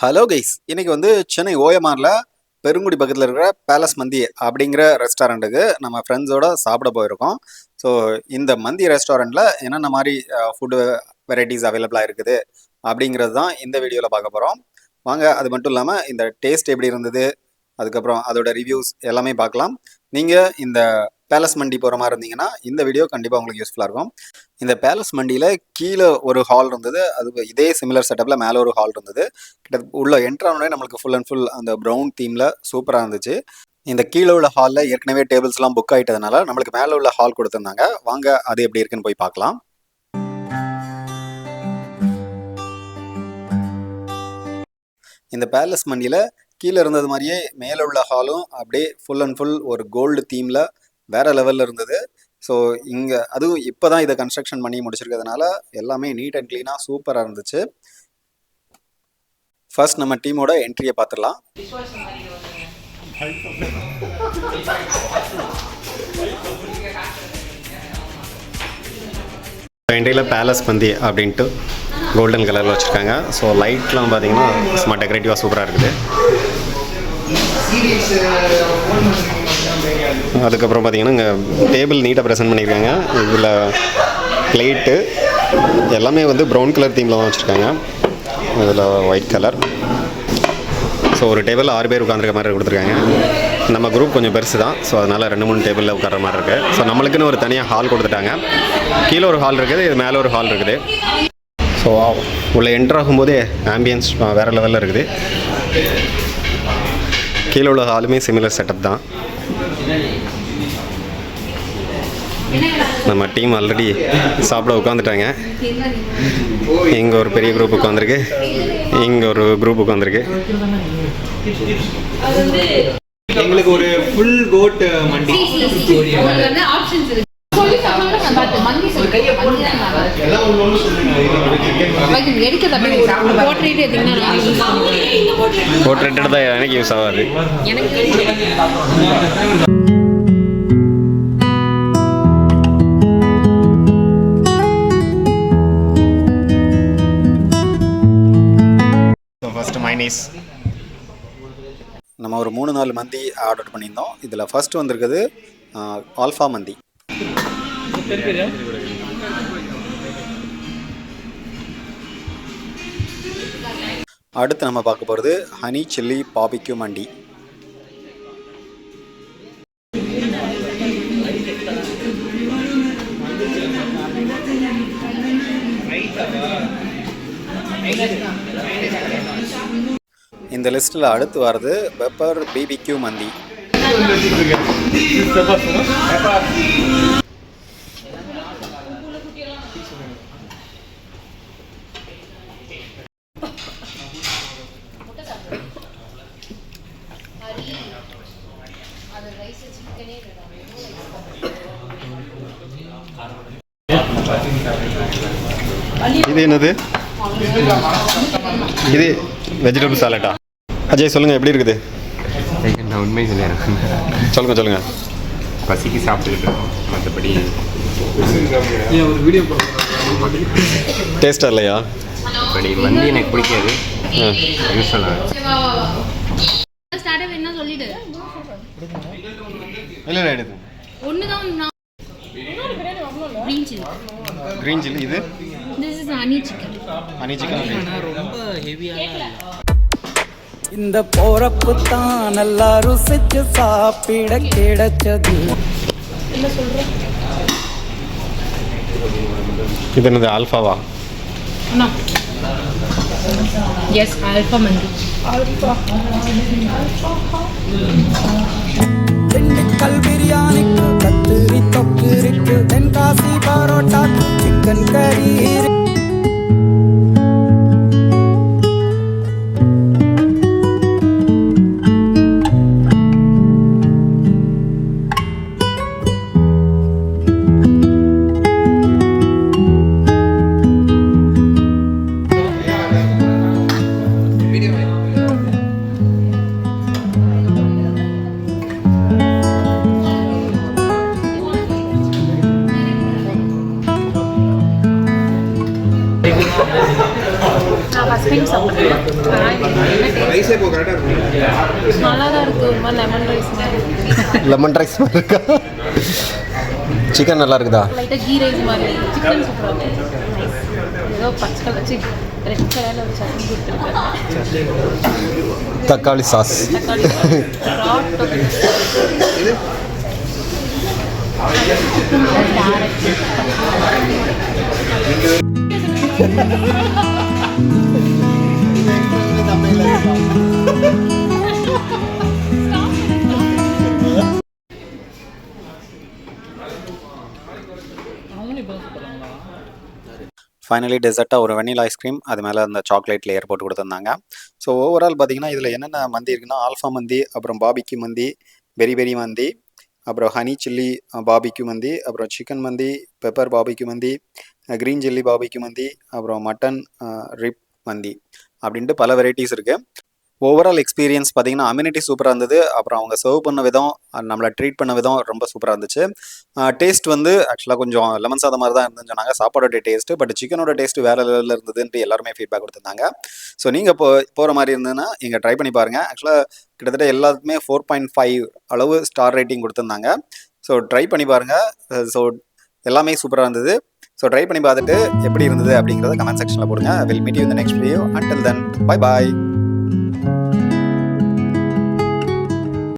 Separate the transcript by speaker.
Speaker 1: Hello guys, இன்னைக்கு சென்னை ஓஎம்ஆரில் பெருங்குடி பக்கத்தில் இருக்கிற பேலஸ் மந்தி அப்படிங்கிற ரெஸ்டாரண்ட்டுக்கு நம்ம ஃப்ரெண்ட்ஸோட சாப்பிட போயிருக்கோம். ஸோ இந்த மந்தி ரெஸ்டாரண்ட்டில் என்னென்ன மாதிரி ஃபுட்டு வெரைட்டிஸ் அவைலபிளாக இருக்குது அப்படிங்கிறது தான் இந்த வீடியோவில் பார்க்க போகிறோம். வாங்க, அது மட்டும் இல்லாமல் இந்த டேஸ்ட் எப்படி இருந்தது, அதுக்கப்புறம் அதோட ரிவ்யூஸ் எல்லாமே பார்க்கலாம். நீங்கள் இந்த பேலஸ் மண்டி போகிற மாதிரி இருந்தீங்கன்னா இந்த வீடியோ கண்டிப்பாக உங்களுக்கு யூஸ்ஃபுல்லாக இருக்கும். இந்த பேலஸ் மண்டியில் கீழே ஒரு ஹால் இருந்தது, அது இதே சிமிலர் செட்டப்பில் மேலே ஒரு ஹால் இருந்தது. உள்ள என்ட்ரானோடனே நம்மளுக்கு ஃபுல் அண்ட் ஃபுல் அந்த ப்ரௌன் தீமில் சூப்பராக இருந்துச்சு. இந்த கீழே உள்ள ஹாலில் ஏற்கனவே டேபிள்ஸ்லாம் புக் ஆகிட்டதுனால நம்மளுக்கு மேலே உள்ள ஹால் கொடுத்துருந்தாங்க. வாங்க அது எப்படி இருக்குன்னு போய் பார்க்கலாம். இந்த பேலஸ் மண்டியில் கீழே இருந்தது மாதிரியே மேலே உள்ள ஹாலும் அப்படியே ஃபுல் அண்ட் ஃபுல் ஒரு கோல்டு தீமில் வேறு லெவலில் இருந்தது. ஸோ இங்கே அதுவும் இப்போ தான் இதை கன்ஸ்ட்ரக்ஷன் பண்ணி முடிச்சிருக்கிறதுனால எல்லாமே நீட் அண்ட் க்ளீனாக சூப்பராக இருந்துச்சு. ஃபர்ஸ்ட் நம்ம டீமோட என்ட்ரியை பார்த்துடலாம். என்ட்ரியில் பேலஸ் மந்தி அப்படின்ட்டு கோல்டன் கலரில் வச்சுருக்காங்க. ஸோ லைட்லாம் பார்த்தீங்கன்னா சும்மா டெக்கரேட்டிவாக சூப்பராக இருக்குது. அதுக்கப்புறம் பார்த்தீங்கன்னா இங்கே டேபிள் நீட்டாக ப்ரெசென்ட் பண்ணியிருக்காங்க. இதில் பிளேட்டு எல்லாமே ப்ரௌன் கலர் தீமில் தான் வச்சுருக்காங்க. இதில் ஒயிட் கலர். ஸோ ஒரு டேபிள் 6 பேர் உட்காந்துருக்க மாதிரி கொடுத்துருக்காங்க. நம்ம குரூப் கொஞ்சம் பெருசு தான், ஸோ அதனால் 2-3 டேபிளில் உட்கார மாதிரி இருக்குது. ஸோ நம்மளுக்குன்னு ஒரு தனியாக ஹால் கொடுத்துட்டாங்க. கீழே ஒரு ஹால் இருக்குது, இது மேலே ஒரு ஹால் இருக்குது. ஸோ உள்ள என்ட்ரு ஆகும்போதே ஆம்பியன்ஸ் வேறு லெவலில் இருக்குது. கீழே உள்ள ஹாலுமே சிமிலர் செட்டப் தான். நம்ம டீம் ஆல்ரெடி சாப்பிட உட்காந்துட்டாங்க. இங்கே ஒரு பெரிய குரூப் உட்காந்துருக்கு, இங்கே ஒரு குரூப் உட்காந்துருக்கு.
Speaker 2: எங்களுக்கு ஒரு ஃபுல் கோட் மண்டி
Speaker 1: போர்ட்ரேட்டட் தான் எனக்கு யூஸ் ஆகாது. ஃபர்ஸ்ட் மைனீஸ் நம்ம ஒரு 3-4 மந்தி ஆர்டர் பண்ணியிருந்தோம். இதில் ஃபர்ஸ்ட் வந்திருக்குது ஆல்ஃபா மந்தி. அடுத்து நம்ம பார்க்க போகிறது ஹனி சில்லி பாபிக்யூ மண்டி. இந்த லிஸ்ட்டில் அடுத்து வர்றது பெப்பர் பிபிக்யூ மந்தி. இது என்னது? இது வெஜிடபிள் சாலட்டா? அஜய் சொல்லுங்கள், எப்படி இருக்குது?
Speaker 3: நான் உண்மை
Speaker 1: சொல்லுங்கள்.
Speaker 3: பசிக்கு சாப்பிட்டுக்கிட்டு இருக்கோம், மற்றபடி
Speaker 2: ஒரு வீடியோ
Speaker 1: டேஸ்ட்டாக இல்லையா?
Speaker 3: அப்படி மந்தி எனக்கு பிடிக்காது. யூஸ்வலாக
Speaker 1: இல்லை எடுத்து கிரீன் சில்லி. இது ஹனி சிக்கன்.
Speaker 2: ரொம்ப ஹெவியாக
Speaker 4: இந்த போறப்பு தான் நல்லா ருசிச்சு சாப்பிட கிடைச்சது.
Speaker 1: என்ன சொல்ற? இது என்னது, ஆல்ஃபாவா?
Speaker 5: எஸ், ஆல்ஃபா மந்தி.
Speaker 4: திண்டுக்கல் பிரியாணிக்கு கத்திரி தொக்கு இருக்கு, தென்காசி பரோட்டாக்கு சிக்கன் கறி.
Speaker 2: ரைஸே இப்போ கரெக்டாக இருக்கும்.
Speaker 5: நல்லா தான் இருக்குது. ஒரு மாதிரி லெமன் ரைஸ் மாதிரி இருக்குது.
Speaker 6: லெமன் ரைஸ் மாதிரி இருக்கா? சிக்கன் நல்லா இருக்குதா?
Speaker 5: லைட்டாக கீ ரைஸ் மாதிரி சிக்கன் சூப்பராக இருக்குது. நைஸ். ஏதோ பச்சை கலர் வச்சு ரெட் கலரில் ஒரு சட்னி கொடுத்துருக்காங்க.
Speaker 6: தக்காளி சாஸ்.
Speaker 5: தக்காளி ராட்
Speaker 1: ஃபைனலி டெசர்ட்டாக ஒரு வெனிலா ஐஸ்கிரீம், அது மேலே அந்த சாக்லேட் லேயர் போட்டு கொடுத்துருந்தாங்க. ஸோ ஓவரால் பார்த்தீங்கன்னா இதில் என்னென்ன மந்தி இருக்குன்னா, ஆல்ஃபா மந்தி, அப்புறம் பாபிக்யூ மந்தி, பெரி பெரி மந்தி, அப்புறம் ஹனி சில்லி பாபிக்யூ மந்தி, அப்புறம் சிக்கன் மந்தி, பெப்பர் பாபிக்யூ மந்தி, க்ரீன் சில்லி பாபிக்யூ மந்தி, அப்புறம் மட்டன் ரிப் மந்தி அப்படின்ட்டு பல வெரைட்டிஸ் இருக்குது. ஓவரால் எக்ஸ்பீரியன்ஸ் பார்த்தீங்கன்னா அம்யூனிட்டி சூப்பராக இருந்தது. அப்புறம் அவங்க சர்வ் பண்ண விதம், நம்மளை ட்ரீட் பண்ண விதம் ரொம்ப சூப்பராக இருந்துச்சு. டேஸ்ட் வந்து ஆக்சுவலாக கொஞ்சம் லெமன் சாதம் மாதிரி தான் இருந்துன்னு சொன்னாங்க சாப்பாடோட டேஸ்ட்டு. பட் சிக்கனோட டேஸ்ட்டு வேறு லெவலில் இருந்ததுன்ட்டு எல்லாருமே ஃபீட்பேக் கொடுத்துருந்தாங்க. ஸோ நீங்கள் போகிற மாதிரி இருந்ததுன்னா இங்கே ட்ரை பண்ணி பாருங்கள். ஆக்சுவலாக கிட்டத்தட்ட எல்லாத்துக்குமே 4.5 அளவு ஸ்டார் ரேட்டிங் கொடுத்துருந்தாங்க. ஸோ ட்ரை பண்ணி பாருங்கள். ஸோ எல்லாமே சூப்பராக இருந்தது. ஸோ ட்ரை பண்ணி பார்த்துட்டு எப்படி இருந்தது அப்படிங்கிறத கமெண்ட் செக்ஷனில் போடுங்க. Will meet you in the next video. Until then bye bye.